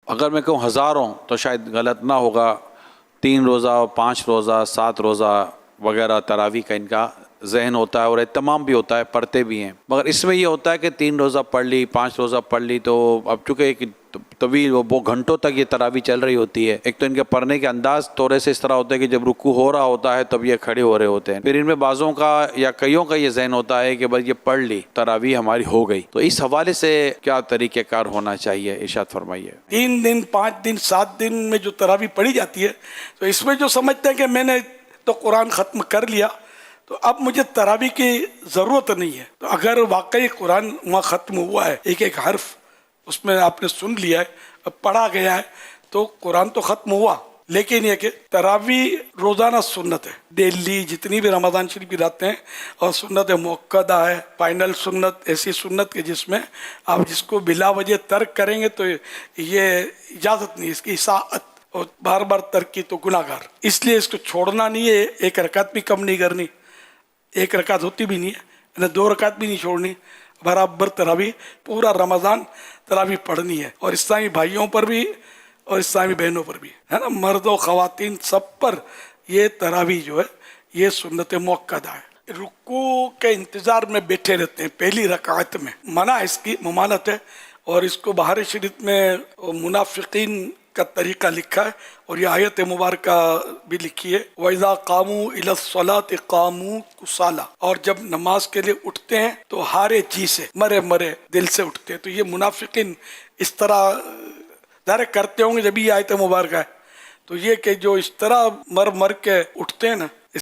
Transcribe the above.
اگر میں کہوں ہزاروں تو شاید غلط نہ ہوگا، 3 روزہ 5 روزہ 7 روزہ وغیرہ تراویح کا ان کا ذہن ہوتا ہے اور اہتمام بھی ہوتا ہے، پڑھتے بھی ہیں. مگر اس میں یہ ہوتا ہے کہ 3 روزہ پڑھ لی 5 روزہ پڑھ لی تو اب چونکہ ایک طویل وہ گھنٹوں تک یہ تراویح چل رہی ہوتی ہے. ایک تو ان کے پڑھنے کے انداز تھوڑے سے اس طرح ہوتے ہیں کہ جب رکوع ہو رہا ہوتا ہے تب یہ کھڑے ہو رہے ہوتے ہیں. پھر ان میں بعضوں کا یا کئیوں کا یہ ذہن ہوتا ہے کہ بس یہ پڑھ لی تراویح ہماری ہو گئی. تو اس حوالے سے کیا طریقہ کار ہونا چاہیے، ارشاد فرمائیے. 3 دن 5 دن 7 دن میں جو تراویح پڑھی جاتی ہے، تو اس میں جو سمجھتے ہیں کہ میں نے تو قرآن ختم کر لیا تو اب مجھے تراویح کی ضرورت نہیں ہے. تو اگر واقعی قرآن وہاں ختم ہوا ہے، ایک ایک حرف اس میں آپ نے سن لیا ہے، اب پڑھا گیا ہے، تو قرآن تو ختم ہوا. لیکن یہ کہ تراویح روزانہ سنت ہے، ڈیلی جتنی بھی رمضان شریف کی راتیں ہیں، اور سنت موقدہ ہے، فائنل سنت، ایسی سنت کہ جس میں آپ جس کو بلا وجہ ترک کریں گے تو یہ اجازت نہیں، اس کی اطاعت، اور بار بار ترک کی تو گناہ گار. اس لیے اس کو چھوڑنا نہیں ہے، ایک رکعت بھی کم نہیں کرنی، ایک رکعت ہوتی بھی نہیں ہے، 2 رکعت بھی نہیں چھوڑنی، برابر تراویح پورا رمضان تراویح پڑھنی ہے. اور اسلامی بھائیوں پر بھی اور اسلامی بہنوں پر بھی ہے نا، مرد و خواتین سب پر یہ تراویح جو ہے یہ سنت موقدہ ہے. رکوع کے انتظار میں بیٹھے رہتے ہیں پہلی رکعت میں، منع اس کی ممانت ہے. اور اس کو بہار شریف میں منافقین کا طریقہ لکھا ہے، اور یہ آیت مبارکہ بھی لکھی ہے، وَإِذَا قَامُوا إِلَى الصَّلَاةِ قَامُوا كُسَالَىٰ، اور جب نماز کے لیے اٹھتے ہیں تو ہارے جی سے، مرے مرے دل سے اٹھتے ہیں. تو یہ منافقین اس طرح ظاہر کرتے ہوں گے جب یہ آیت مبارکہ ہے. تو یہ کہ جو اس طرح مر مر کے اٹھتے ہیں نا،